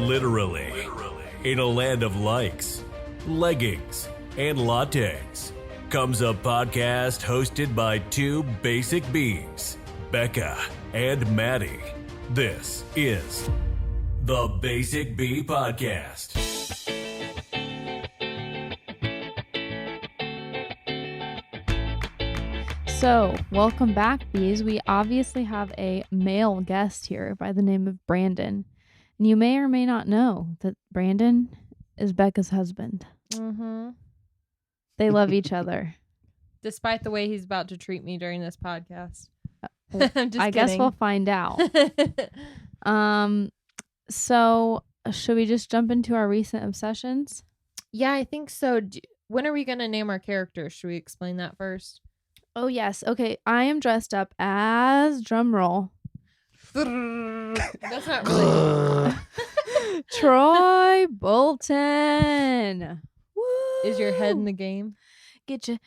literally. In a land of likes, leggings, and lattes comes a podcast hosted by two basic beings, Becca and Maddie. This is the Basic Bee Podcast. So, welcome back, bees. We obviously have a male guest here by the name of Brandon. And you may or may not know that Brandon is Becca's husband. Mm-hmm. They love each other. Despite the way he's about to treat me during this podcast. I guess we'll find out. So, should we just jump into our recent obsessions? Yeah, I think so. When are we going to name our characters? Should we explain that first? Oh, yes. Okay, I am dressed up as, drumroll, That's not really... Troy Bolton. Woo! Is your head in the game? Get your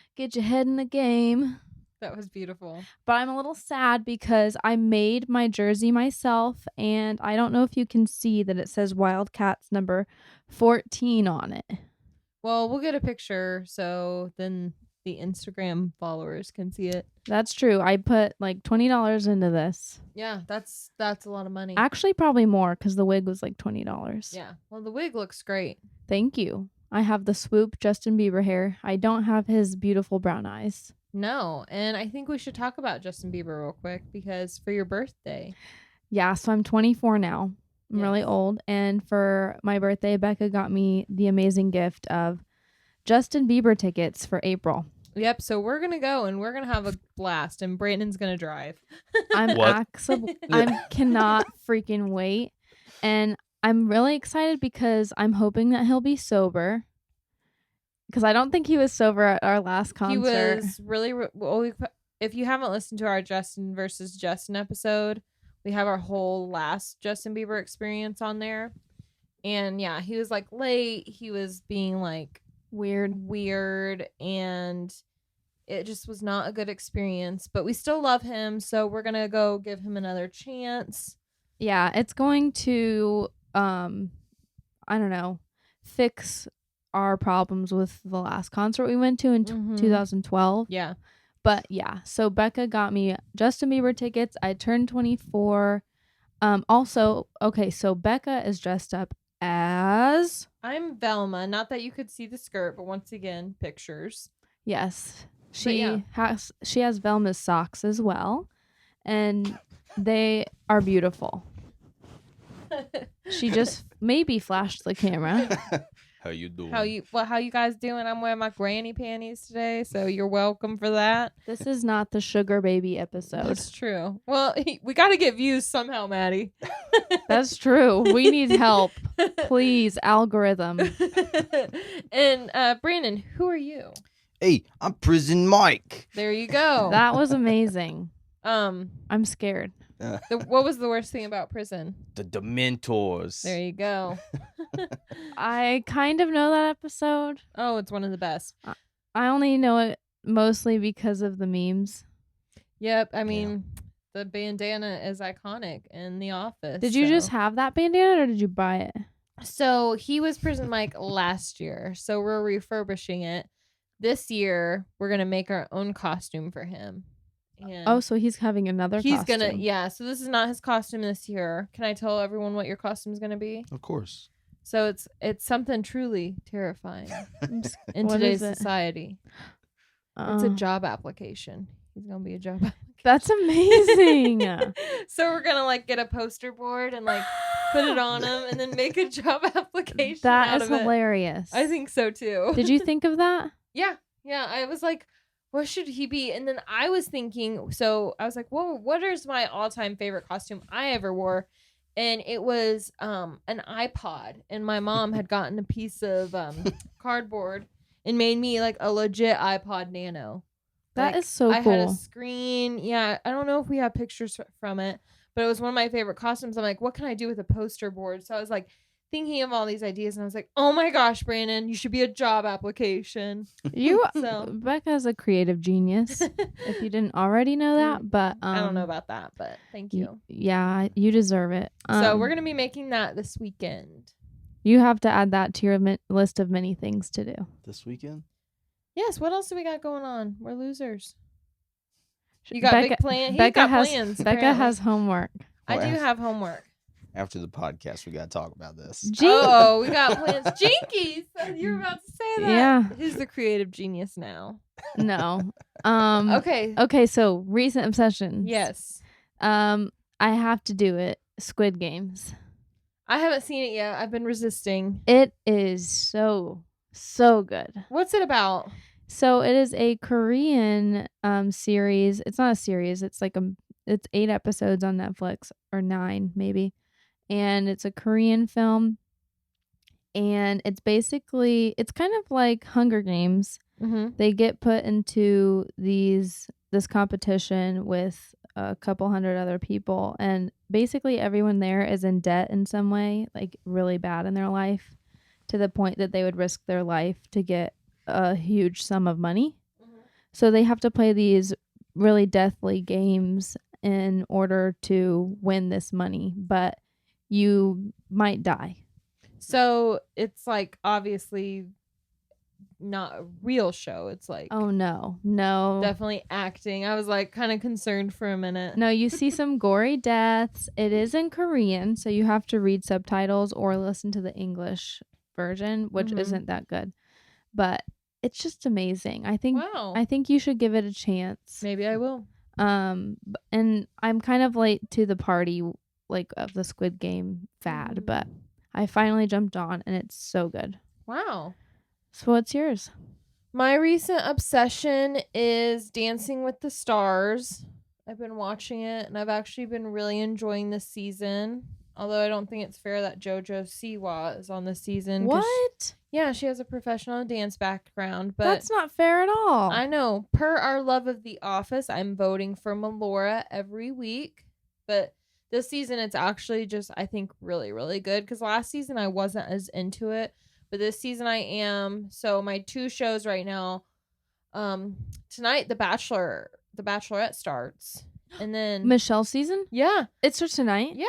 head in the game. That was beautiful. But I'm a little sad because I made my jersey myself, and I don't know if you can see that it says Wildcats number 14 on it. Well, we'll get a picture so then the Instagram followers can see it. That's true. I put like $20 into this. Yeah, that's a lot of money. Actually, probably more because the wig was like $20. Yeah. Well, the wig looks great. Thank you. I have the swoop Justin Bieber hair. I don't have his beautiful brown eyes. No, and I think we should talk about Justin Bieber real quick because for your birthday. Yeah, so I'm 24 now. I'm Yes. really old. And for my birthday, Becca got me the amazing gift of Justin Bieber tickets for April. Yep, so we're going to go and we're going to have a blast and Brandon's going to drive. I cannot freaking wait. And I'm really excited because I'm hoping that he'll be sober. Because I don't think he was sober at our last concert. He was really... if you haven't listened to our Justin versus Justin episode, we have our whole last Justin Bieber experience on there. And yeah, he was like late. He was being like weird, and it just was not a good experience. But we still love him, so we're gonna go give him another chance. Yeah, it's going to I don't know, fix our problems with the last concert we went to in 2012. Yeah. But yeah, so Becca got me Justin Bieber tickets. I turned 24. Also, okay, so Becca is dressed up as... I'm Velma. Not that you could see the skirt, but once again, pictures. Yes. She has Velma's socks as well. And they are beautiful. She just maybe flashed the camera. How you doing? How you guys doing? I'm wearing my granny panties today, so you're welcome for that. This is not the sugar baby episode. That's true. Well, we got to get views somehow, Maddie. That's true. We need help. Please, algorithm. And Brandon, who are you? Hey, I'm Prison Mike. There you go. That was amazing. I'm scared. What was the worst thing about prison? The Dementors. There you go. I kind of know that episode. Oh, it's one of the best. I only know it mostly because of the memes. Yep. I mean, the bandana is iconic in The Office. Did you just have that bandana or did you buy it? So he was Prison Mike last year. So we're refurbishing it. This year, we're going to make our own costume for him. And so he's having another costume. So this is not his costume this year. Can I tell everyone what your costume is going to be? Of course. So it's something truly terrifying in today's society. It's a job application. He's going to be a job application. That's amazing. So we're going to like get a poster board and like put it on him and then make a job application. That is hilarious. I think so too. Did you think of that? Yeah. I was like, what should he be? And then I was thinking, so I was like, well, what is my all-time favorite costume I ever wore? And it was an iPod. And my mom had gotten a piece of cardboard and made me like a legit iPod Nano. That like, is so cool. I had a screen. Yeah, I don't know if we have pictures from it, but it was one of my favorite costumes. I'm like, what can I do with a poster board? So I was like thinking of all these ideas, and I was like, oh my gosh, Brandon, you should be a job application. So- Becca's a creative genius. If you didn't already know that, but I don't know about that, but thank you. Yeah, you deserve it. So we're going to be making that this weekend. You have to add that to your list of many things to do. This weekend? Yes, what else do we got going on? We're losers. You got Becca, big plans? He's Becca got has plans. Becca apparently. has homework. I Well, do have homework. After the podcast, we got to talk about this. Oh, we got plans. Jinkies! You were about to say that. Yeah. Who's the creative genius now? No. Okay. Okay, so recent obsessions. Yes. I have to do it. Squid Games. I haven't seen it yet. I've been resisting. It is so good. What's it about? So it is a Korean series. It's not a series. It's like it's 8 episodes on Netflix, or 9 maybe. And it's a Korean film. And it's kind of like Hunger Games. Mm-hmm. They get put into this competition with a couple hundred other people, and basically everyone there is in debt in some way, like really bad in their life, to the point that they would risk their life to get a huge sum of money. Mm-hmm. So they have to play these really deathly games in order to win this money, but you might die. So it's like obviously not a real show. It's like Oh no. definitely acting. I was like kind of concerned for a minute. No, you see some gory deaths. It is in Korean, so you have to read subtitles or listen to the English version, which Mhm. isn't that good. But it's just amazing. I Wow. think you should give it a chance. Maybe I will. And I'm kind of late to the party, like, of the Squid Game fad, but I finally jumped on, and it's so good. Wow. So what's yours? My recent obsession is Dancing with the Stars. I've been watching it, and I've actually been really enjoying this season. Although I don't think it's fair that JoJo Siwa is on this season. 'Cause What? yeah, she has a professional dance background, but That's not fair at all. I know. Per our love of The Office, I'm voting for Melora every week. But this season, it's actually just, I think, really, really good. Because last season, I wasn't as into it. But this season, I am. So my 2 shows right now. Tonight, The Bachelorette starts. And then... Michelle season? yeah. It starts tonight? Yeah.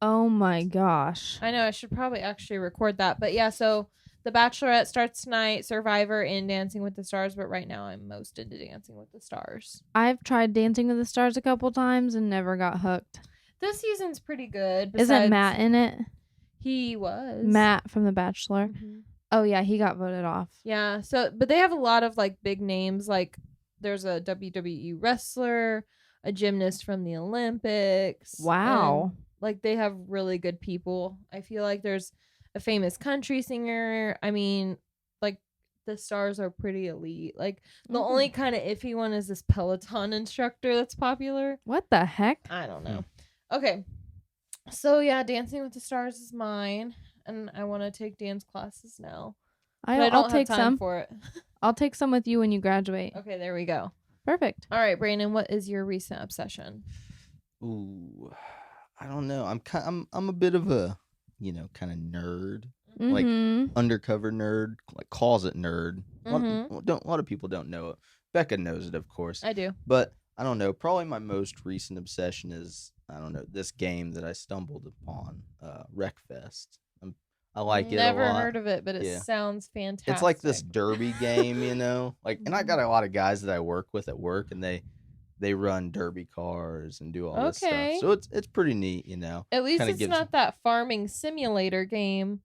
Oh my gosh. I know. I should probably actually record that. But yeah, so The Bachelorette starts tonight, Survivor, and Dancing with the Stars. But right now, I'm most into Dancing with the Stars. I've tried Dancing with the Stars a couple times and never got hooked. This season's pretty good. Isn't Matt in it? He was. Matt from The Bachelor. Mhm. Oh yeah, he got voted off. Yeah. So, but they have a lot of like big names. Like there's a WWE wrestler, a gymnast from the Olympics. Wow. and, like they have really good people. I feel like there's a famous country singer. I mean, like the stars are pretty elite. Like the only kind of iffy one is this Peloton instructor that's popular. What the heck? I don't know. Okay. So yeah, Dancing with the Stars is mine, and I want to take dance classes now. But I don't I'll have take time some. for it. I'll take some with you when you graduate. Okay, there we go. Perfect. All right, Brandon, what is your recent obsession? Ooh, I don't know. I'm a bit of a, kind of nerd, like Mhm. undercover nerd, like closet nerd. A Mhm. lot of people don't know it. Becca knows it, of course. I do. But I don't know. Probably my most recent obsession is, I don't know, this game that I stumbled upon, Wreckfest. I like it a lot. Never heard of it, but it Yeah. sounds fantastic. It's like this derby game, Like, and I got a lot of guys that I work with at work, and they run derby cars and do all this Okay. stuff. So it's pretty neat, At least kinda it's gives- not that farming simulator game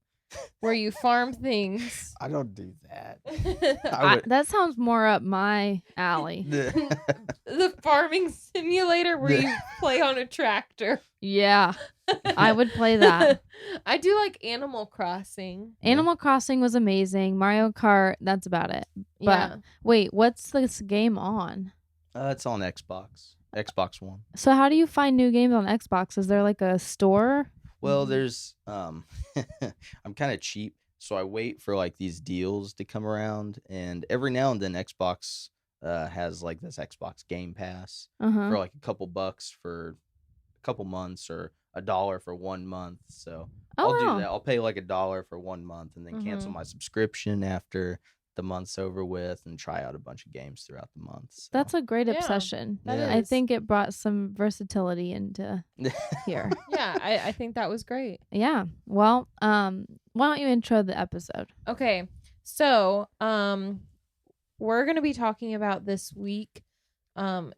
where you farm things. I don't do that. That sounds more up my alley. The farming simulator where you play on a tractor. Yeah. I would play that. I do like Animal Crossing. Animal Crossing was amazing. Mario Kart, that's about it. Yeah. Wait, what's this game on? It's on Xbox One. So how do you find new games on Xbox? Is there like a store? Well, there's I'm kind of cheap, so I wait for like these deals to come around, and every now and then Xbox has like this Xbox Game Pass Uh-huh. for like a couple bucks for a couple months or $1 for 1 month. So Oh, I'll do wow. that. I'll pay like $1 for 1 month and then cancel my subscription after the month's over with and try out a bunch of games throughout the month. So. That's a great Yeah, obsession. that Yeah. I is. think it brought some versatility into here. Yeah, I think that was great. Yeah. Well, why don't you intro the episode? Okay, so we're gonna be talking about this week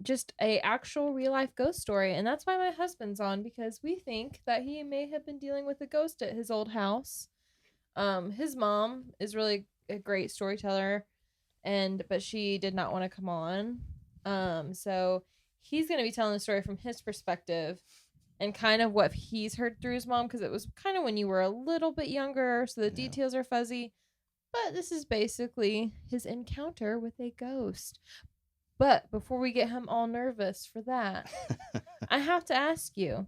just a actual real life ghost story, and that's why my husband's on, because we think that he may have been dealing with a ghost at his old house. His mom is really a great storyteller, but she did not want to come on. So he's gonna be telling the story from his perspective and kind of what he's heard through his mom, because it was kind of when you were a little bit younger, so the details are fuzzy. But this is basically his encounter with a ghost. But before we get him all nervous for that, I have to ask you,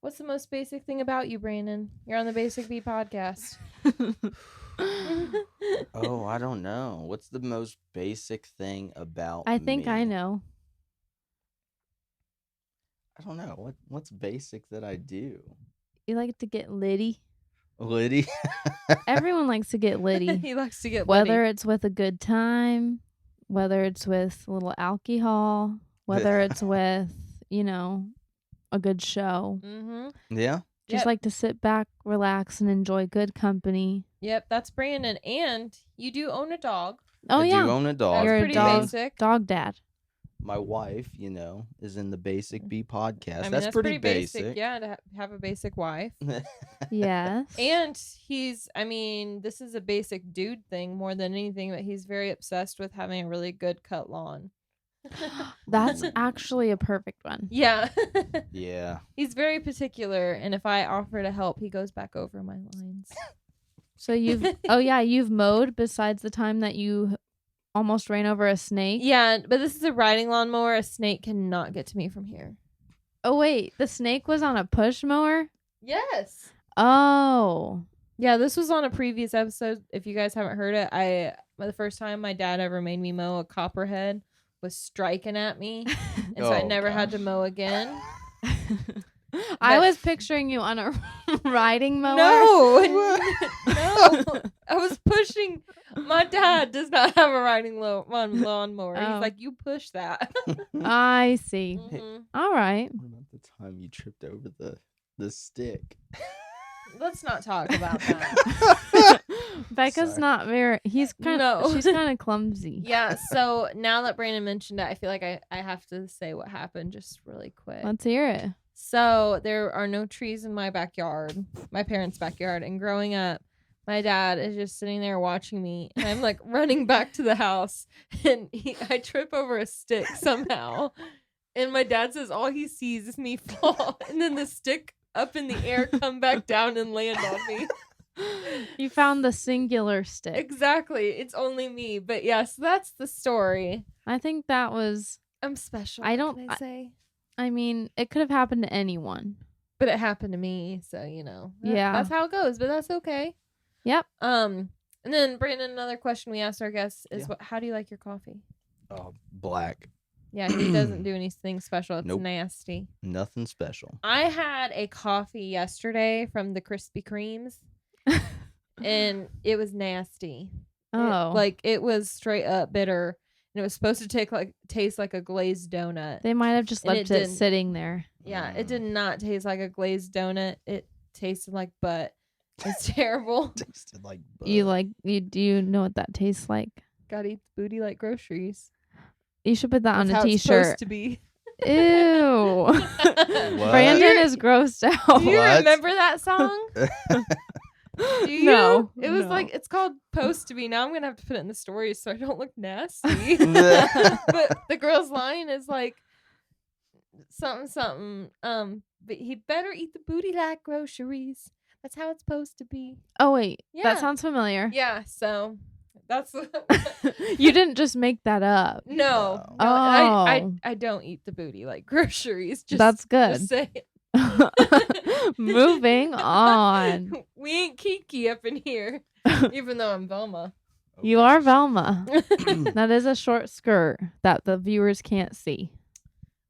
what's the most basic thing about you, Brandon? You're on the Basic B podcast. Oh, I don't know. What's the most basic thing about I think me? I know. I don't know. What's basic that I do? You like to get litty. Liddy? Everyone likes to get litty. He likes to get Whether it's with a good time, whether it's with a little alcohol, whether it's with, a good show. Mm-hmm. Yeah. Just like to sit back, relax, and enjoy good company. Yep, that's Brandon. And you do own a dog. Oh, I yeah. do own a dog. That's You're a pretty dog. basic. Dog dad. My wife, is in the Basic B podcast. I mean, that's pretty basic. Yeah, to have a basic wife. Yes. And this is a basic dude thing more than anything, but he's very obsessed with having a really good cut lawn. That's actually a perfect one. Yeah. Yeah. He's very particular, and if I offer to help, he goes back over my lines. So you've mowed besides the time that you almost ran over a snake? Yeah, but this is a riding lawnmower. A snake cannot get to me from here. Oh, wait. The snake was on a push mower? Yes. Oh. Yeah, this was on a previous episode. If you guys haven't heard it, the first time my dad ever made me mow, a copperhead was striking at me, and so I never had to mow again. I was picturing you on a riding mower. No, I was pushing. My dad does not have a riding lawnmower. Oh. He's like, you push that. I see. Mhm. All right. What about the time you tripped over the stick? Let's not talk about that. Becca's Sorry. not very. She's kind of clumsy. Yeah. So now that Brandon mentioned it, I feel like I have to say what happened just really quick. Let's hear it. So there are no trees in my backyard, my parents' backyard. And growing up, my dad is just sitting there watching me, and I'm like running back to the house, and I trip over a stick somehow. And my dad says all he sees is me fall, and then the stick up in the air come back down and land on me. You found the singular stick. Exactly. It's only me. But yes, that's the story. I think that was. I'm special. I don't- Can I say? I mean, it could have happened to anyone. But it happened to me, so Yeah. that's how it goes. But that's okay. Yep. And then Brandon, another question we asked our guests is, Yeah. how do you like your coffee? Oh, black. Yeah, he doesn't do anything special. It's Nope. nasty. Nothing special. I had a coffee yesterday from the Krispy Kremes, and it was nasty. Oh. It was straight up bitter, and it was supposed to taste like a glazed donut. They might have just And it left it didn't. sitting there. Yeah, it did not taste like a glazed donut. It tasted like butt. It's terrible. Tasted like Do you know what that tastes like? Gotta eat the booty like groceries. You should put that on That's a how it's supposed t-shirt. to be. Ew. What? Brandon is grossed out. Do you What? remember that song? Do you? No, It was no. it's called Post to Be. Now I'm gonna have to put it in the story so I don't look nasty. But the girl's line is like something. But he'd better eat the booty like groceries. That's how it's supposed to be. Oh wait, Yeah. that sounds familiar. Yeah. So that's You didn't just make that up. no. Wow. Oh. I don't eat the booty like groceries. Just That's good. Just say it. Moving on. We ain't Kiki up in here, even though I'm Velma. You are Velma. That is a short skirt that the viewers can't see.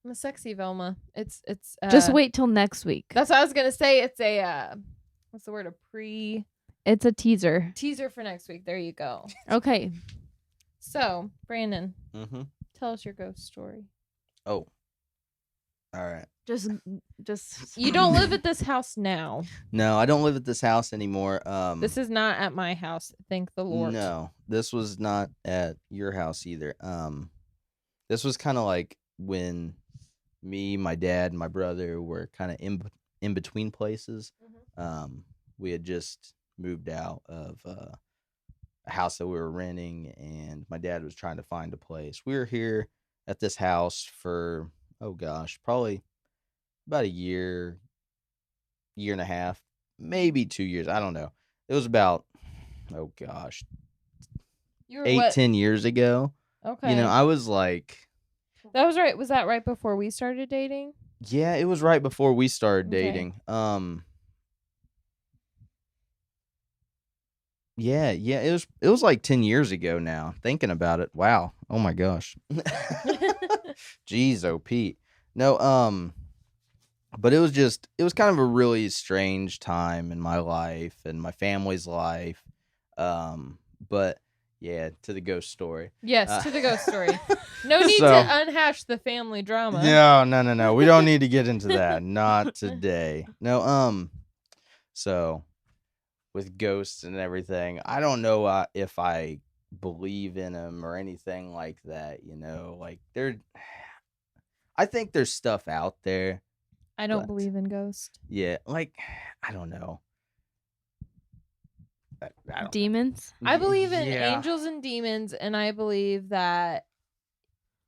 I'm a sexy Velma. It's Just wait till next week. That's what I was gonna say. It's a what's the word? A pre It's a teaser. teaser for next week. There you go. Okay. So, Brandon, Mm-hmm. tell us your ghost story. Oh. All right. Just You don't live at this house now. No, I don't live at this house anymore. This is not at my house. Thank the Lord. No, this was not at your house either. This was kind of like when me, my dad, and my brother were kind of in between places. We had just moved out of a house that we were renting, and my dad was trying to find a place. We were here at this house for, oh gosh, probably about a year and a half, maybe 2 years. I don't know. It was about, oh gosh, You were 10 years ago. Okay. You know, I was like, that was right. Was that right before we started dating? yeah, it was right before we started Okay. dating. Yeah, it was like 10 years ago now, thinking about it. Wow. Oh my gosh. Jeez, oh Pete. No, but it was kind of a really strange time in my life and my family's life. But yeah, to the ghost story. Yes, to the ghost story. No need So- to unhash the family drama. No. We don't need to get into that. Not today. No, so with ghosts and everything, I don't know if I believe in them or anything like that, you know, like I think there's stuff out there. I don't But- believe in ghosts. Yeah, like I don't know. I don't demons. I believe in Yeah. angels and demons, and I believe that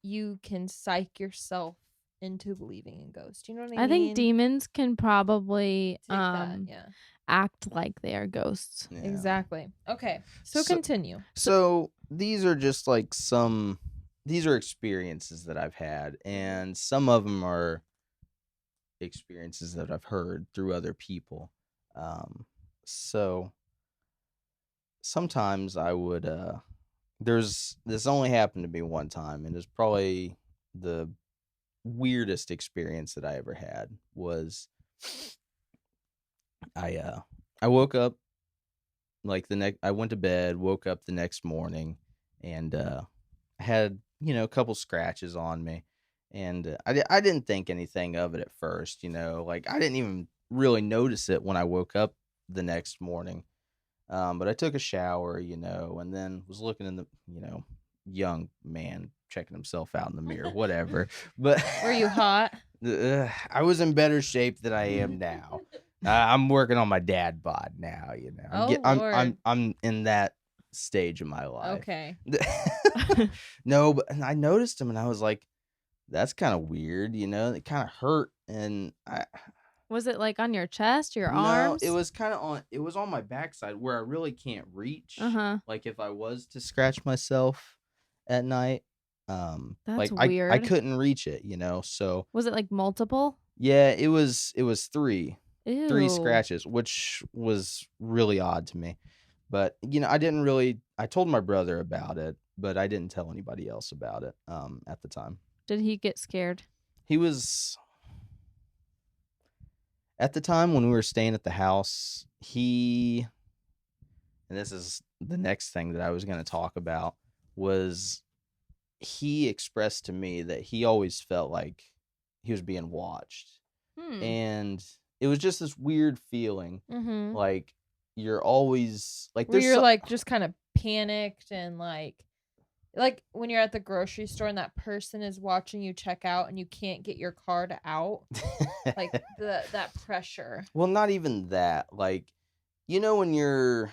you can psych yourself into believing in ghosts. You know what I mean? I think demons can probably Take that, yeah. act like they are ghosts. Yeah. Exactly. Okay, so So- continue. So these are just like these are experiences that I've had, and some of them are experiences that I've heard through other people. So sometimes I would this only happened to me one time, and it's probably the weirdest experience that I ever had. Was I woke up like I went to bed, woke up the next morning, and had, you know, a couple scratches on me, and I didn't think anything of it at first, you know, like I didn't even really notice it when I woke up the next morning. But I took a shower, you know, and then was looking in the, you know, young man checking himself out in the mirror, whatever. But Were you hot? I was in better shape than I am now. I'm working on my dad bod now, you know. I'm in that stage of my life. Okay. No, but I noticed him and I was like, that's kind of weird, you know. It kind of hurt, and Was it like on your chest, your arms? No, it was kind of on my backside where I really can't reach. Like if I was to scratch myself at night, That's I weird. couldn't reach it, you know. So Was it like multiple? yeah, it was three Ew. scratches, which was really odd to me. But you know, I told my brother about it, but I didn't tell anybody else about it at the time. Did he get scared? He was at the time when we were staying at the house, and this is the next thing that I was going to talk about, was he expressed to me that he always felt like he was being watched. And it was just this weird feeling, Mm-hmm. like you're always like Where you're some- like just kind of panicked and like when you're at the grocery store and that person is watching you check out and you can't get your card out, like that pressure. Well, not even that. Like, you know, when you're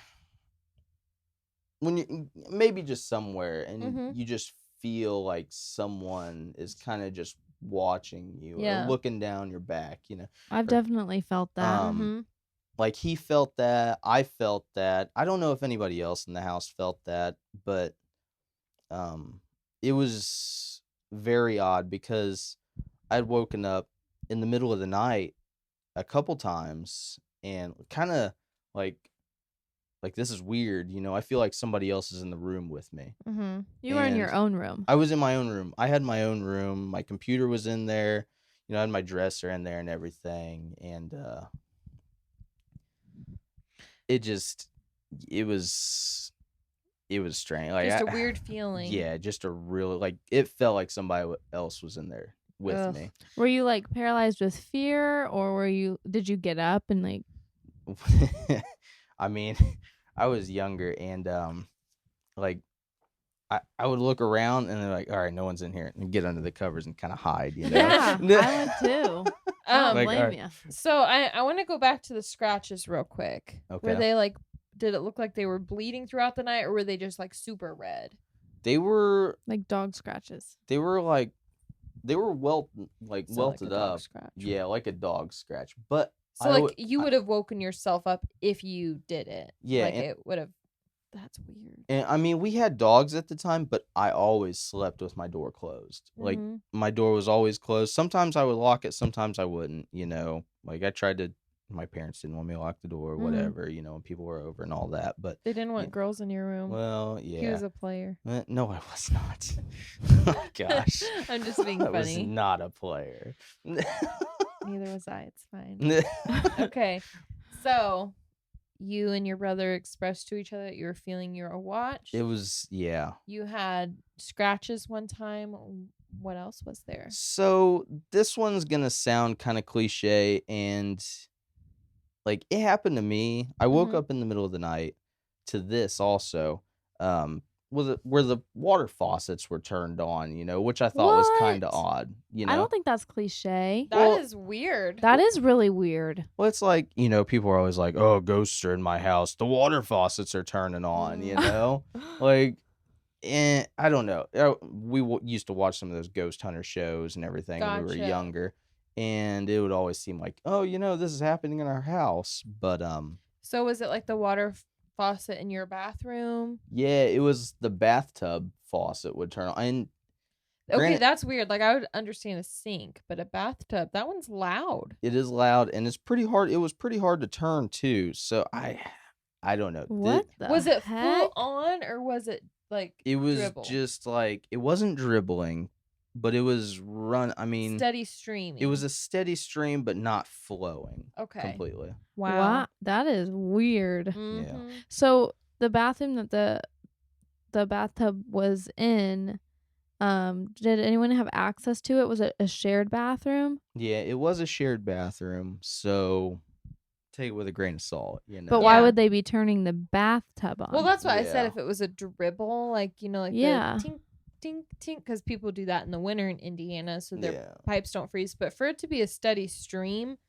maybe just somewhere and Mhm. you just feel like someone is kind of just watching you Yeah. or looking down your back, you know. I've definitely felt that. Mm-hmm. Like he felt that, I felt that. I don't know if anybody else in the house felt that, but it was very odd because I'd woken up in the middle of the night a couple times and kind of like like, this is weird. I feel like somebody else is in the room with me. Mm-hmm. You were in your And own room. I was in my own room. I had my own room. My computer was in there. I had my dresser in there and everything. And it was strange. Like, Just a weird feeling. Yeah, just a really, like, it felt like somebody else was in there with Ugh. me. Were you like paralyzed with fear, or did you get up and like? I mean, I was younger, and like, I would look around and they're like, all right, no one's in here, and get under the covers and kind of hide, Yeah, I would too. I don't Like, blame alright. you. So I want to go back to the scratches real quick. Okay. Were they like? Did it look like they were bleeding throughout the night, or were they just like super red? They were Like dog scratches. like, they were welted So, like a dog up. scratch. Yeah, like a dog scratch. But So like you would have woken yourself up if you did it. Yeah, Like and- it would have. That's weird. And I mean, we had dogs at the time, but I always slept with my door closed. Like, Mhm. my door was always closed. Sometimes I would lock it, sometimes I wouldn't, Like, I tried to, my parents didn't want me to lock the door or Mhm. whatever, when people were over and all that. But, They didn't want Yeah. girls in your room. well, He yeah. was a player. No, I was not. Oh, gosh. I'm just being I was funny. not a player. Neither was I. It's fine. Okay. So you and your brother expressed to each other that you were feeling your watch. It was, yeah. You had scratches one time. What else was there? So this one's gonna sound kind of cliche, and like, it happened to me. I woke Mhm. up in the middle of the night to this also, where the water faucets were turned on, which I thought was kind of What? odd. I don't think that's cliche. That is Well- weird. That is really weird. Well, it's like, people are always like, oh, ghosts are in my house. The water faucets are turning on, like. And I don't know. We used to watch some of those ghost hunter shows and everything when we were Gotcha. younger, and it would always seem like, oh, this is happening in our house. But So was it like the water faucet in your bathroom? yeah, it was the bathtub faucet would turn on. And Okay, Granted- that's weird. Like I would understand a sink, but a bathtub, that one's loud. it is loud, and it's pretty hard. It was pretty hard to turn too. So I don't know. What the Was it heck? full on or was it like It was dribble? just like, it wasn't dribbling, but it was I mean, steady streaming? it was a steady stream, but not flowing okay. completely. Wow. That is weird. Mhm. So the bathroom that the bathtub was in, did anyone have access to it? Was it a shared bathroom? Yeah, it was a shared bathroom, so take it with a grain of salt, But why Yeah. would they be turning the bathtub on? Well, that's why I said Yeah. if it was a dribble, like like Yeah. the tink tink tink, because people do that in the winter in Indiana, so their Yeah. pipes don't freeze. But for it to be a steady stream,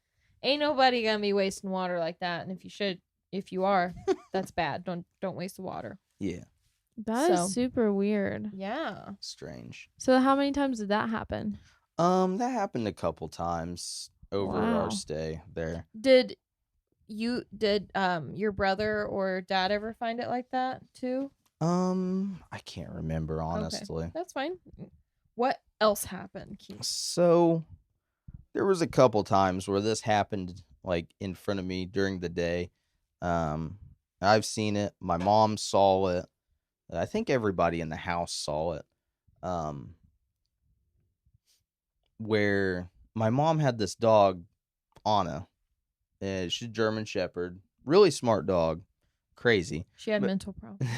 ain't nobody gonna be wasting water like that. And if you are, that's bad. Don't waste the water. Yeah, That is So- super weird. Yeah. strange. So how many times did that happen? That happened a couple times over Wow. our stay there. Did your brother or dad ever find it like that too? I can't remember honestly. That's fine. What else happened, Keith? So there was a couple times where this happened, like, in front of me during the day. I've seen it. My mom saw it. I think everybody in the house saw it. Where my mom had this dog, Anna. She's a German Shepherd, really smart dog, crazy. She had But- mental problems.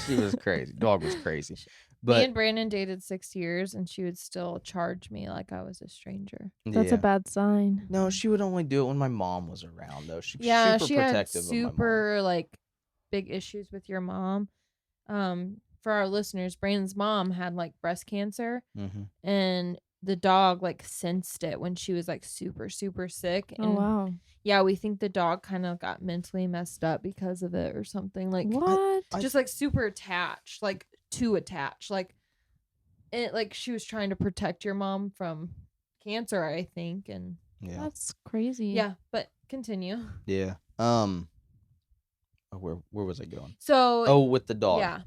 She was crazy. Dog was crazy. Me But and Brandon dated 6 years, and she would still charge me like I was a stranger. That's yeah. a bad sign. No, she would only do it when my mom was around, though. She's Yeah, super she had protective of my mom. super like big issues with your mom. For our listeners, Brandon's mom had like breast cancer, Mm-hmm. and the dog like sensed it when she was like super super sick. And Oh wow. yeah, we think the dog kind of got mentally messed up because of it or something. Like What? just like super attached, like too attached, like it, like she was trying to protect your mom from cancer, I think. And Yeah. That's crazy. yeah, but continue. Yeah. Where was I going? So Oh, with the dog. yeah,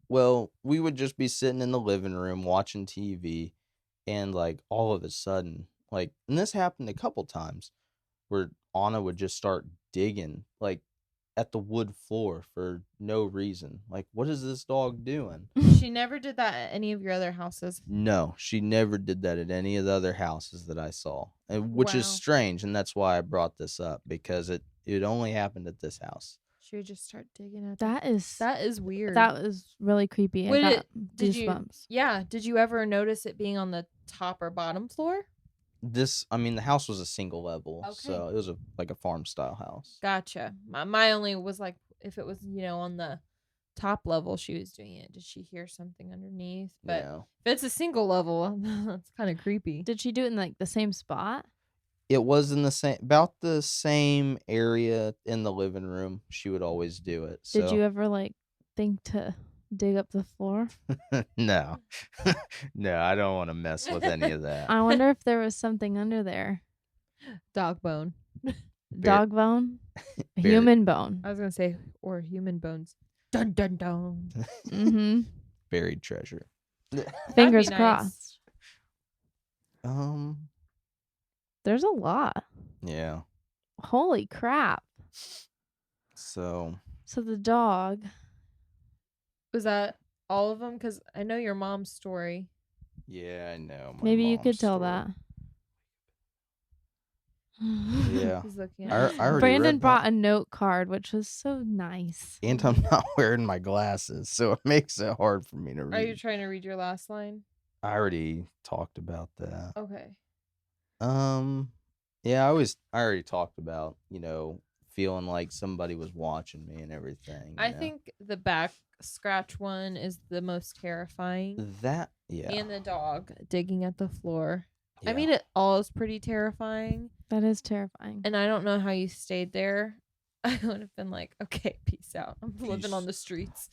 Well, we would just be sitting in the living room watching TV, and like all of a sudden, like, and this happened a couple times, where Anna would just start digging, like, at the wood floor for no reason. Like, what is this dog doing? She never did that at any of your other houses. No, she never did that at any of the other houses that I saw, which is Wow. strange, and that's why I brought this up, because it only happened at this house. She would just start digging at That is weird. that was really creepy. Would I got did you- goosebumps. Yeah. Did you ever notice it being on the top or bottom floor? The house was a single level, Okay. so it was like a farm style house. Gotcha. My only was like if it was on the top level she was doing it. Did she hear something underneath? But Yeah. if it's a single level, that's kind of creepy. Did she do it in like the same spot? It was in about the same area in the living room. She would always do it. So. Did you ever like think to dig up the floor? No. No, I don't want to mess with any of that. I wonder if there was something under there. Dog bone. Dog bone? Bear- Human bone. I was gonna say or human bones. Dun dun dun. Mm-hmm. Buried treasure. Fingers nice. crossed. There's a lot. Yeah. Holy crap. So So the dog. Was that all of them? Because I know your mom's story. yeah, I know. my Maybe you mom's could tell story. that. Yeah. He's looking I at already Brandon read brought that. a note card, which was so nice. And I'm not wearing my glasses, so it makes it hard for me to read. Are you trying to read your last line? I already talked about that. Okay. Yeah, I already talked about, feeling like somebody was watching me and everything. I think the back scratch one is the most terrifying. that, yeah. And the dog digging at the floor. I yeah. mean, it all is pretty terrifying. That is terrifying. And I don't know how you stayed there. I would have been like, okay, peace out. I'm living Peace. on the streets.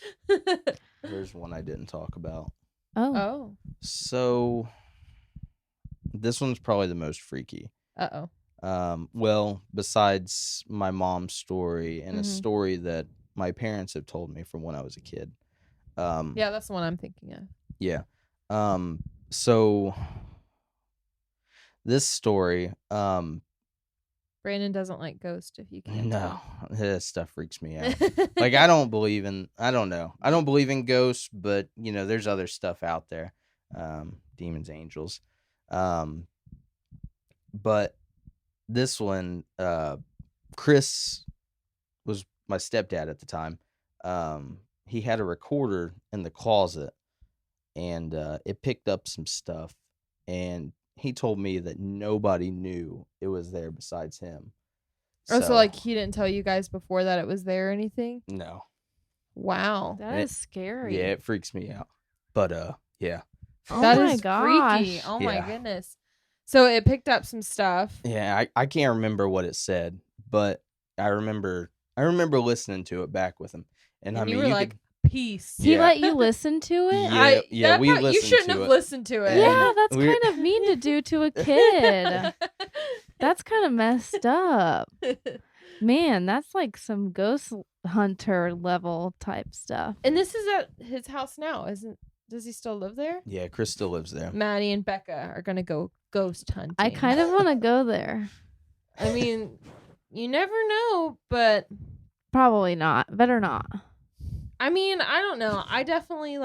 There's one I didn't talk about. Oh. Oh. So, this one's probably the most freaky. Uh-oh. Well, besides my mom's story and a Mhm. story that my parents have told me from when I was a kid. Yeah, that's the one I'm thinking of. Yeah. So this story, Brandon doesn't like ghosts, if you can't no, this stuff freaks me out. tell. Like, I don't believe in ghosts, but there's other stuff out there. Demons, angels. But this one, Chris was my stepdad at the time. He had a recorder in the closet, and it picked up some stuff, and he told me that nobody knew it was there besides him. Oh, so like he didn't tell you guys before that it was there or anything? No. Wow. That is scary. Yeah, it freaks me out. But yeah. Oh That my is gosh. freaky. Oh my Yeah. goodness. So it picked up some stuff. Yeah, I can't remember what it said, but I remember listening to it back with him. And I And mean, you were you like, could, peace. He Yeah. let you listen to it? Yeah, we you listened shouldn't to have it. listened to it. Yeah, that's We're- kind of mean to do to a kid. That's kind of messed up. Man, that's like some ghost hunter level type stuff. And this is at his house now, isn't? Does he still live there? yeah, Chris still lives there. Maddie and Becca are gonna go ghost hunting. I kind of want to go there. I mean, you never know, but Probably not. Better not. I mean, I don't know. I definitely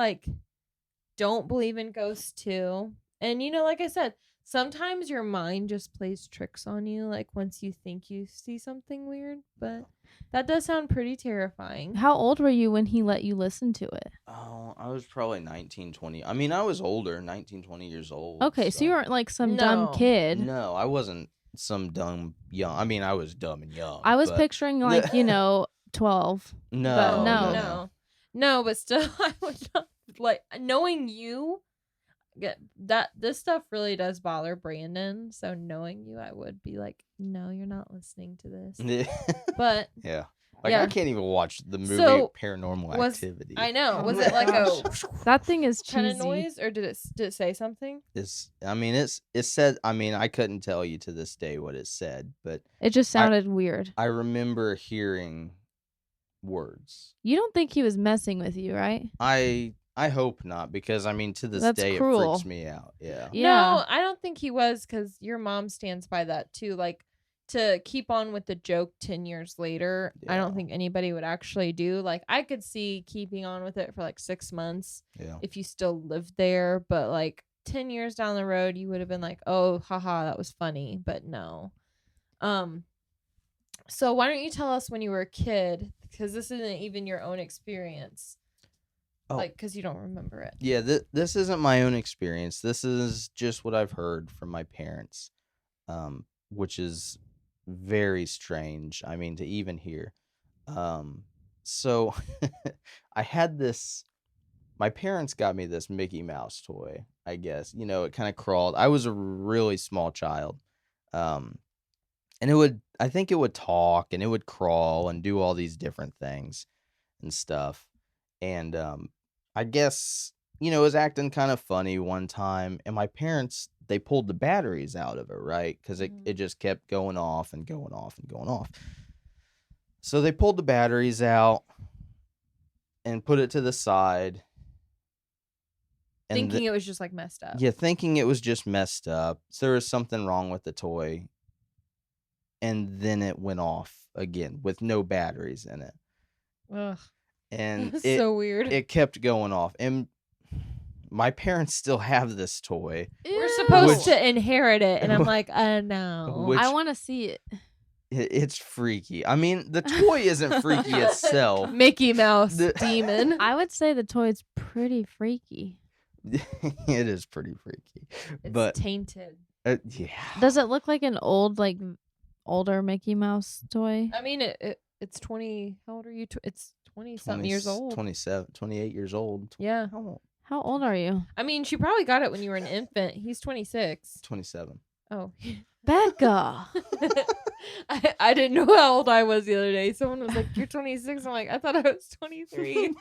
don't believe in ghosts too. And like I said, sometimes your mind just plays tricks on you, like once you think you see something weird, but that does sound pretty terrifying. How old were you when he let you listen to it? Oh, I was probably 19, 20. I mean, I was older, 19, 20 years old. Okay, so you weren't like some dumb No. kid. No, I wasn't some dumb young. I mean, I was dumb and young. I was but picturing like, 12. No, but no. No, but still, I would not knowing you. This stuff really does bother Brandon. So knowing you, I would be like, no, you're not listening to this. But yeah. Like, Yeah. I can't even watch the movie So, Paranormal was- Activity. I know. Oh Was my it like gosh. a That thing is kind of cheesy. noise, or did it say something? It said, I mean, I couldn't tell you to this day what it said, but It just sounded weird. I remember hearing words. You don't think he was messing with you, right? I hope not, because I mean, to this That's day cruel. it freaks me out. Yeah. Yeah. No, I don't think he was, because your mom stands by that too. Like, to keep on with the joke 10 years later, I don't Yeah. think anybody would actually do. Like, I could see keeping on with it for like 6 months Yeah. if you still lived there, but like 10 years down the road, you would have been like, oh, haha, that was funny, but no. So why don't you tell us when you were a kid, because this isn't even your own experience. Oh. Like, because you don't remember it. Yeah, this isn't my own experience. This is just what I've heard from my parents, which is very strange. I mean, to even hear. So I had this. My parents got me this Mickey Mouse toy. I guess it kind of crawled. I was a really small child, and I think it would talk and it would crawl and do all these different things and stuff. And I guess it was acting kind of funny one time, and my parents, they pulled the batteries out of it, right? Because it just kept going off and going off and going off. So they pulled the batteries out and put it to the side. And Thinking it was just like messed up. Yeah, thinking it was just messed up. So there was something wrong with the toy. And then it went off again with no batteries in it. Ugh. And That's so weird. It kept going off. And my parents still have this toy. We're supposed Which- to inherit it, and I'm like, no. Which- I want to see it. It's freaky. I mean, the toy isn't freaky itself. Mickey Mouse The- demon. I would say the toy's pretty freaky. It is pretty freaky. It's But tainted. yeah. Does it look like an older Mickey Mouse toy? I mean, it's 20. How old are you? It's 20 something years old. 27, 28 years old. Yeah. How old are you? I mean, she probably got it when you were an infant. He's 26. 27. Oh. Becca. I didn't know how old I was the other day. Someone was like, "You're 26." I'm like, "I thought I was 23."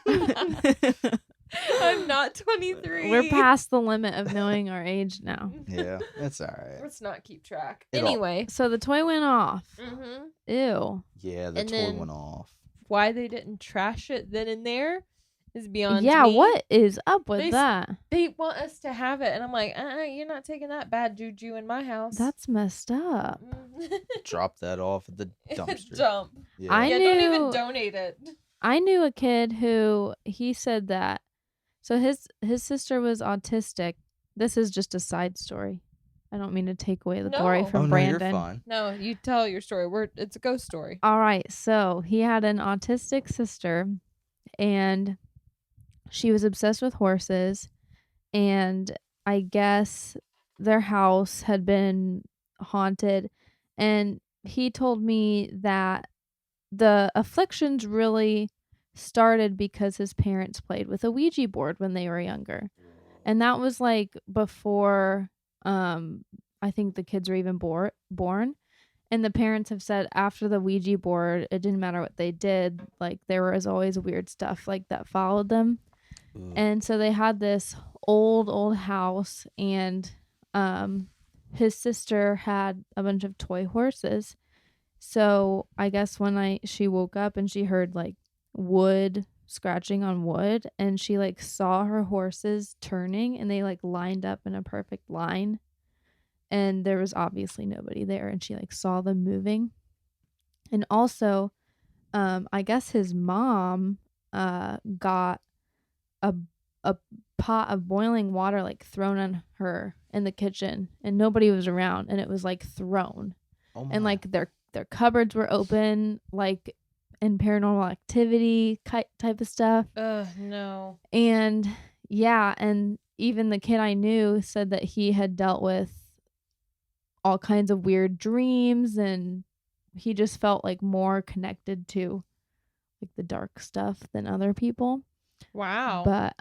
I'm not 23. We're past the limit of knowing our age now. Yeah, that's all right. Let's not keep track. It all- Anyway. So the toy went off. Mm-hmm. Ew. Yeah, the And toy then- went off. Why they didn't trash it then and there is beyond Yeah, me. what is up with They s- that? They want us to have it, and I'm like, you're not taking that bad juju in my house. That's messed up. Drop that off at the dumpster. Dump. Yeah. I Yeah, don't even knew- donate it. I knew a kid who he said that. So his sister was autistic. This is just a side story. I don't mean to take away the glory No. from Oh, no, Brandon. you're fine. No, you tell your story. It's a ghost story. All right. So he had an autistic sister, and she was obsessed with horses. And I guess their house had been haunted. And he told me that the afflictions really started because his parents played with a Ouija board when they were younger. And that was like before I think the kids were even born. And the parents have said after the Ouija board, it didn't matter what they did, like there was always weird stuff like that followed them. Ugh. And so they had this old house, and his sister had a bunch of toy horses. So I guess when she woke up and she heard like wood scratching on wood, and she like saw her horses turning, and they like lined up in a perfect line, and there was obviously nobody there, and she like saw them moving. And also I guess his mom got a pot of boiling water like thrown on her in the kitchen, and nobody was around, and it was like thrown. Oh my. And like their cupboards were open, like in Paranormal Activity type of stuff. No. And yeah, and even the kid I knew said that he had dealt with all kinds of weird dreams, and he just felt like more connected to like the dark stuff than other people. Wow. But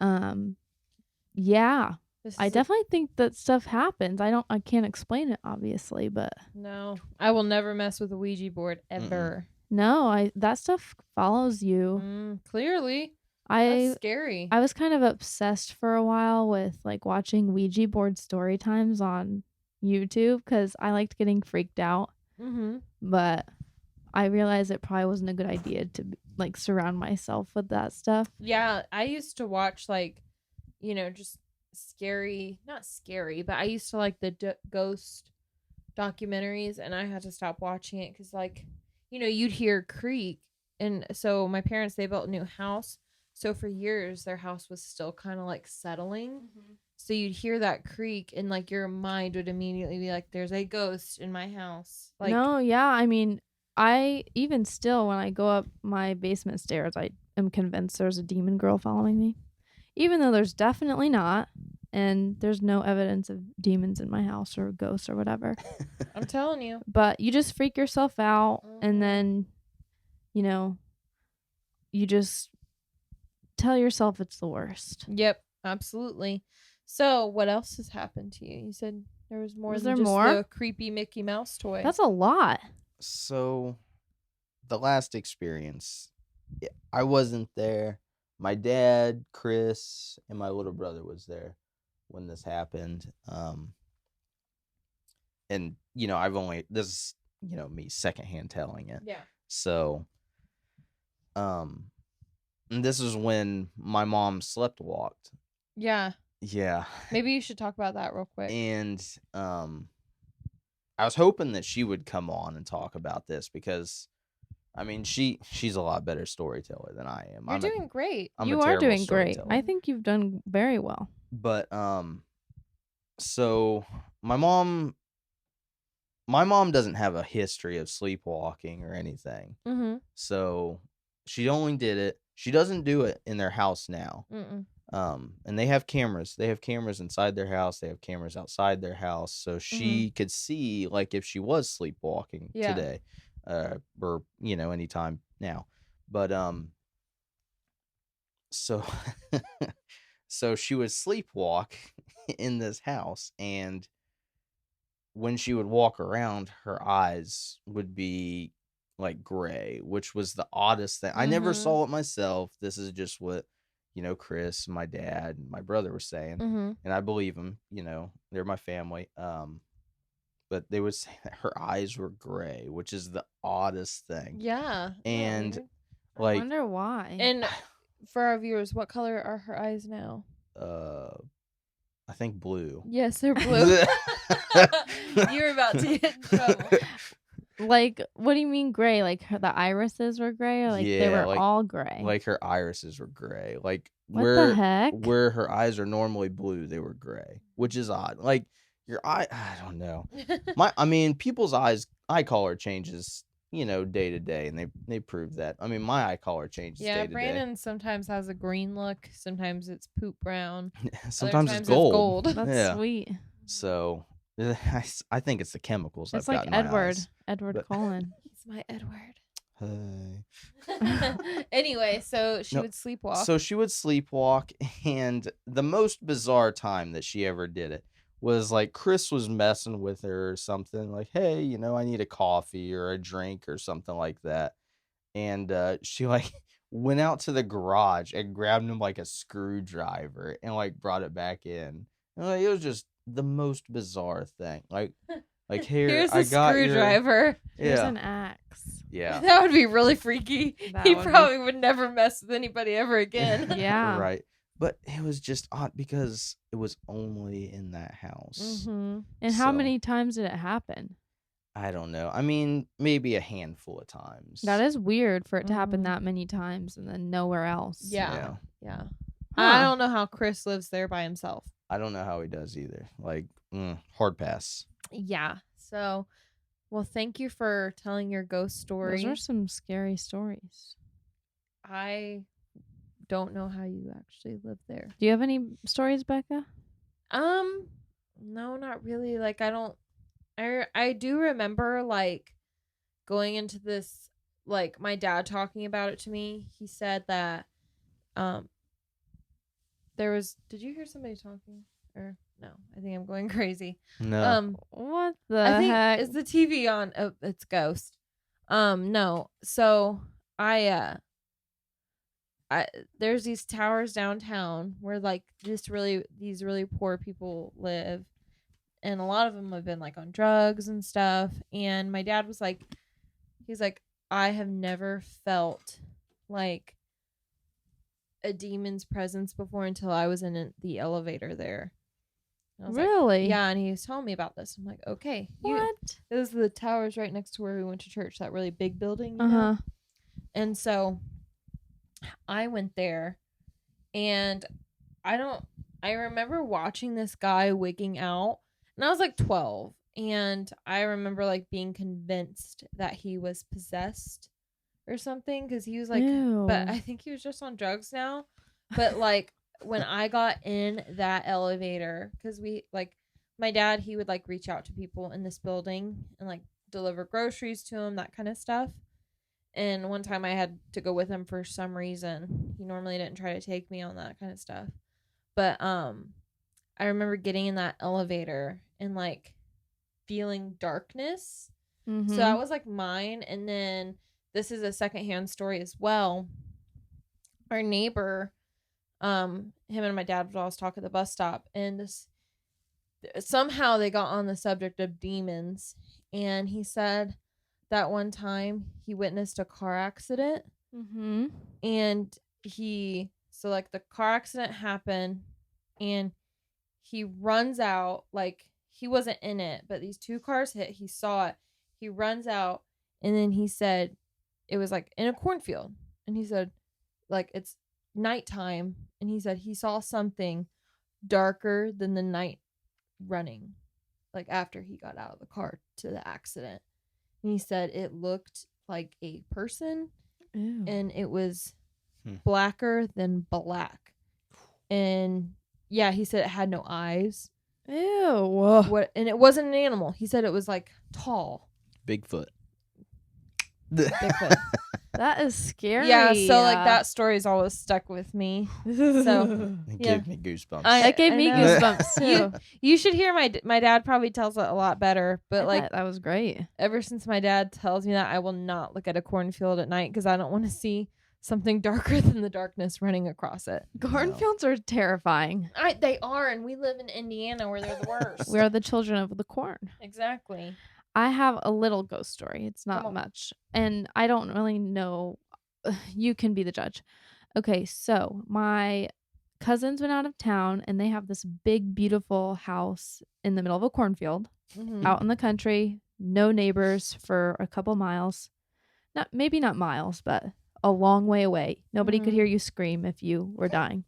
yeah, This I is definitely think that stuff happens. I can't explain it obviously, but no. I will never mess with a Ouija board ever. no, that stuff follows you. Clearly. That's I scary. was kind of obsessed for a while with like watching Ouija board story times on YouTube because I liked getting freaked out, Mm-hmm. but I realized it probably wasn't a good idea to like surround myself with that stuff. Yeah, I used to watch like, just scary, not scary, but I used to like the ghost documentaries, and I had to stop watching it because, like, you know, you'd hear creak, and so my parents, they built a new house, so for years their house was still kind of like settling, so you'd hear that creak, and like your mind would immediately be like, "There's a ghost in my house." Like, no, yeah, I mean, I even still when I go up my basement stairs, I am convinced there's a demon girl following me, even though there's definitely not, and there's no evidence of demons in my house or ghosts or whatever. I'm telling you. But you just freak yourself out, and then, you know, you just tell yourself it's the worst. Yep, absolutely. So, what else has happened to you? You said there was more Was than there just more? the creepy Mickey Mouse toy. That's a lot. So, the last experience, I wasn't there. My dad, Chris, and my little brother was there when this happened. And you know, this is, you know, me secondhand telling it. Yeah. So, and this is when my mom sleptwalked. Yeah. Yeah. Maybe you should talk about that real quick. And I was hoping that she would come on and talk about this because, I mean, she's a lot better storyteller than I am. You're doing great. I'm a You are terrible doing great. storyteller. I think you've done very well. But so my mom doesn't have a history of sleepwalking or anything. Mm-hmm. So she only did it. She doesn't do it in their house now. Mm-mm. And they have cameras. They have cameras inside their house. They have cameras outside their house. So she could see, like, if she was sleepwalking today, or, you know, anytime now. But, so, so she would sleepwalk in this house, and when she would walk around, her eyes would be like gray, which was the oddest thing. I never saw it myself. This is just what, you know, Chris, my dad, and my brother were saying, and I believe them. You know, they're my family. But they would say that her eyes were gray, which is the oddest thing. Yeah. And I like, wonder why. And for our viewers, what color are her eyes now? I think blue. Yes, they're blue. You were about to get in trouble. Like, what do you mean gray? Like the irises were gray, or like they Yeah, were like- all gray? Like her irises were gray. Like what the heck? where her eyes are normally blue, they were gray, which is odd. Like your eye, I don't know. I mean, people's eye color changes, you know, day to day, and they prove that. I mean, my eye color changes Yeah, day to Brandon sometimes has a green look. Sometimes it's poop brown. day. Other Sometimes times it's gold. That's yeah. sweet. So I think it's the chemicals. It's I've like got in my Edward. eyes. Edward But- Cullen. He's my Edward. Hey. Anyway, so she No, would sleepwalk. So she would sleepwalk, and the most bizarre time that she ever did it was like Chris was messing with her or something, like, hey, you know, I need a coffee or a drink or something like that. And she like went out to the garage and grabbed him like a screwdriver and like brought it back in. And like, it was just the most bizarre thing. Like here, Here's I a got screwdriver. Here's yeah, an axe. yeah. That would be really freaky. That He would be- probably would never mess with anybody ever again. Yeah. Right. But it was just odd because it was only in that house. Mm-hmm. And how So- many times did it happen? I don't know. I mean, maybe a handful of times. That is weird for it to happen Mhm. that many times and then nowhere else. Yeah. Yeah. I Huh. don't know how Chris lives there by himself. I don't know how he does either. Like, hard pass. Yeah. So, well, thank you for telling your ghost story. Those are some scary stories. I don't know how you actually live there. Do you have any stories, Becca? No, not really. Like, I do remember, like, going into this, like, my dad talking about it to me. He said that, there was, did you hear somebody talking? Or, no, I think I'm going crazy. No. What the I think heck? is the TV on? Oh, it's Ghost. No. So I there's these towers downtown where like these really poor people live, and a lot of them have been like on drugs and stuff. And my dad was like, he's like, I have never felt like a demon's presence before until I was in the elevator there. And I was Really? like, yeah, and he was telling me about this. I'm like, okay. What? It was the towers right next to where we went to church, that really big building, you Uh know? huh. And so I went there, and I remember watching this guy wigging out, and I was like 12, and I remember like being convinced that he was possessed or something, because he was like, but Ew. I think he was just on drugs now. But like when I got in that elevator, because we like my dad, he would like reach out to people in this building and like deliver groceries to him, that kind of stuff. And one time I had to go with him for some reason. He normally didn't try to take me on that kind of stuff. But I remember getting in that elevator and like feeling darkness. Mm-hmm. So that was like mine. And then this is a secondhand story as well. Our neighbor, him and my dad would always talk at the bus stop, and somehow they got on the subject of demons, and he said that one time he witnessed a car accident, Mm-hmm. and so like the car accident happened, and he runs out, like he wasn't in it, but these two cars hit, he saw it, he runs out, and then he said it was like in a cornfield, and he said like it's nighttime, and he said he saw something darker than the night running, like after he got out of the car to the accident. And he said it looked like a person, Ew. and it was blacker than black. And yeah, he said it had no eyes. Ew. And it wasn't an animal. He said it was like tall. Bigfoot. Bigfoot. That is scary. Yeah, so like that story's always stuck with me. So It yeah. gave me goosebumps. That gave me know. goosebumps too. You should hear my dad probably tells it a lot better, but I like bet that was great. ever since my dad tells me that, I will not look at a cornfield at night because I don't want to see something darker than the darkness running across it. Cornfields are terrifying. They are, and we live in Indiana where they're the worst. We are the children of the corn. Exactly. I have a little ghost story. It's Come not on. much. And I don't really know. You can be the judge. Okay, so my cousins went out of town, and they have this big, beautiful house in the middle of a cornfield Mhm. out in the country. No neighbors for a couple miles. Maybe not miles, but a long way away. Nobody could Mhm. hear you scream if you were dying.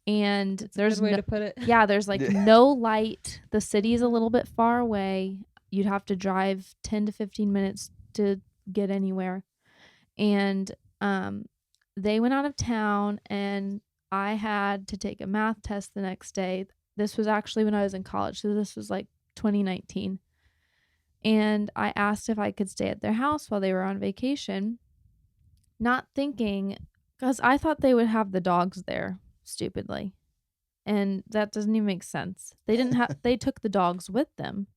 And That's there's a good way no, to put it. yeah, there's like no light. The city's a little bit far away. You'd have to drive 10 to 15 minutes to get anywhere. And they went out of town, and I had to take a math test the next day. This was actually when I was in college, so this was like 2019. And I asked if I could stay at their house while they were on vacation, not thinking, because I thought they would have the dogs there, stupidly. And that doesn't even make sense. They didn't have they took the dogs with them.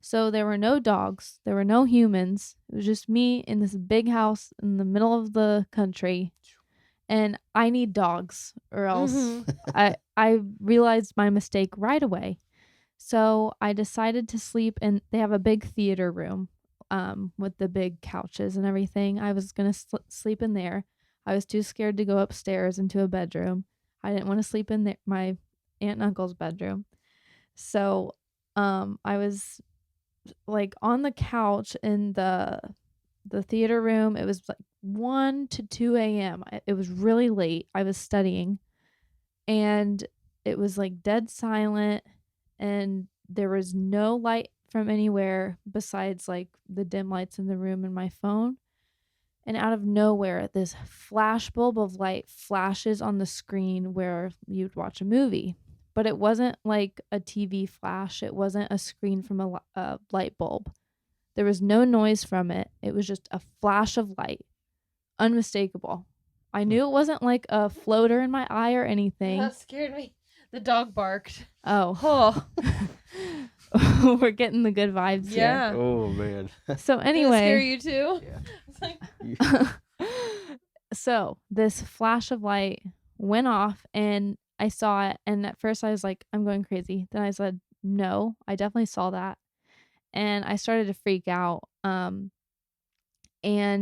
So there were no dogs, there were no humans. It was just me in this big house in the middle of the country. And I need dogs, or else Mhm. I realized my mistake right away. So I decided to sleep, and they have a big theater room with the big couches and everything. I was going to sleep in there. I was too scared to go upstairs into a bedroom. I didn't want to sleep in my aunt and uncle's bedroom. So I was like on the couch in the theater room. It was like 1 to 2 a.m. It was really late. I was studying, and it was like dead silent, and there was no light from anywhere besides like the dim lights in the room and my phone. And out of nowhere, this flash bulb of light flashes on the screen where you'd watch a movie. But it wasn't like a TV flash. It wasn't a screen from a light bulb. There was no noise from it. It was just a flash of light. Unmistakable. I knew it wasn't like a floater in my eye or anything. That scared me. The dog barked. Oh. We're getting the good vibes here. Yeah. Oh man. So Did it scare anyway, you too? Yeah. It's like, so this flash of light went off, and I saw it, and at first I was like, I'm going crazy. Then I said, no, I definitely saw that. And I started to freak out. And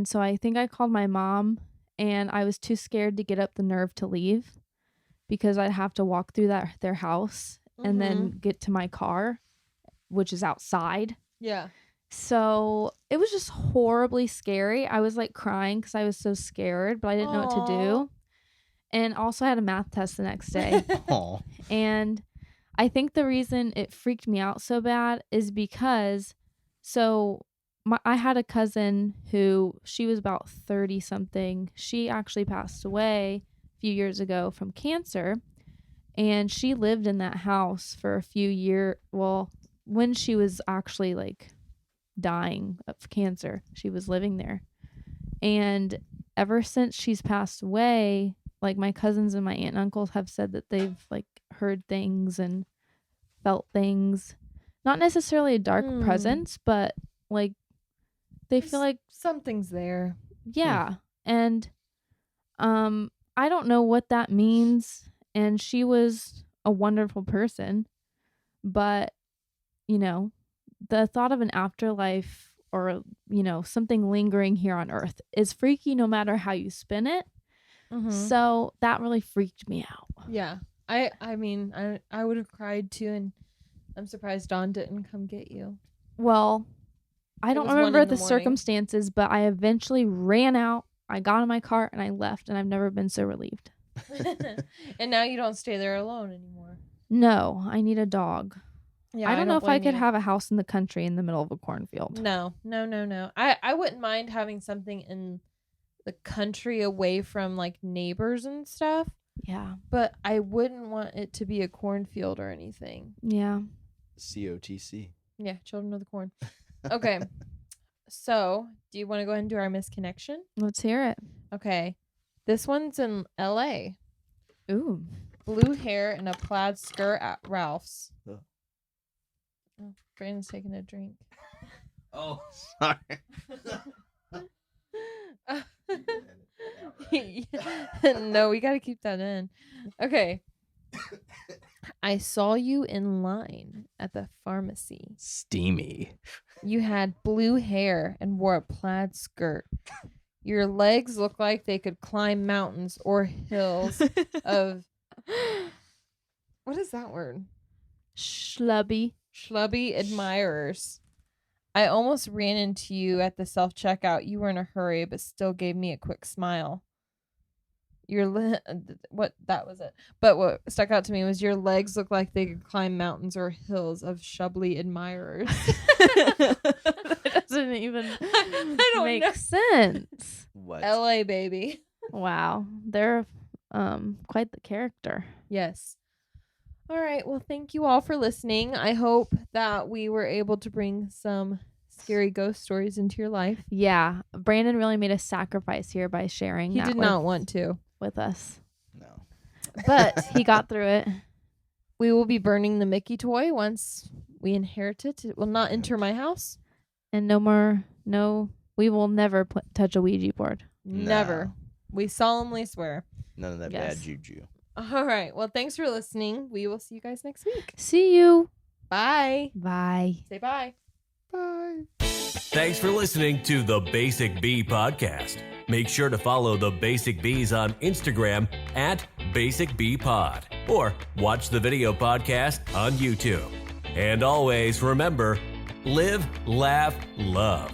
so I think I called my mom, and I was too scared to get up the nerve to leave because I'd have to walk through their house, and then get to my car, which is outside. Yeah. So it was just horribly scary. I was like crying because I was so scared, but I didn't know what to do. And also I had a math test the next day. Oh, And I think the reason it freaked me out so bad is because I had a cousin who, she was about 30 something. She actually passed away a few years ago from cancer. And she lived in that house for a few years. Well, when she was actually like dying of cancer, she was living there. And ever since she's passed away, like my cousins and my aunt and uncles have said that they've like heard things and felt things. Not necessarily a dark presence, but like they feel like something's there. yeah. And I don't know what that means. And she was a wonderful person, but you know, the thought of an afterlife or, you know, something lingering here on earth is freaky no matter how you spin it. So that really freaked me out. Yeah. I mean, I would have cried too, and I'm surprised Dawn didn't come get you. Well, I don't was 1 remember in the the morning. circumstances, but I eventually ran out. I got in my car and I left, and I've never been so relieved. And now you don't stay there alone anymore. No, I need a dog. Yeah, I don't know if I blame could you. have a house in the country in the middle of a cornfield. No. I wouldn't mind having something in the country away from like neighbors and stuff, Yeah. but I wouldn't want it to be a cornfield or anything. Yeah. COTC. Yeah, children of the corn. Okay. So, do you want to go ahead and do our misconnection? Let's hear it. Okay. This one's in LA. Ooh. Blue hair and a plaid skirt at Ralph's. Ugh. Oh, Brandon's taking a drink. Oh, sorry. No, we got to keep that in. Okay. I saw you in line at the pharmacy. Steamy. You had blue hair and wore a plaid skirt. Your legs look like they could climb mountains or hills of... What is that word? Schlubby. Schlubby admirers. I almost ran into you at the self-checkout. You were in a hurry, but still gave me a quick smile. That was it. But what stuck out to me was your legs look like they could climb mountains or hills of Shubbly admirers. That doesn't even don't make know. sense. What? LA, baby. Wow. They're quite the character. Yes. All right. Well, thank you all for listening. I hope that we were able to bring some scary ghost stories into your life. Yeah. Brandon really made a sacrifice here by sharing He that did not want to. with us. No. But he got through it. We will be burning the Mickey toy once we inherit it. It will not enter my house. And we will never touch a Ouija board. Never. No. We solemnly swear. None of that Yes. bad juju. All right. Well, thanks for listening. We will see you guys next week. See you. Bye. Bye. Say bye. Bye. Thanks for listening to the Basic Bee Podcast. Make sure to follow the Basic Bees on Instagram at basicbpod or watch the video podcast on YouTube. And always remember, live, laugh, love.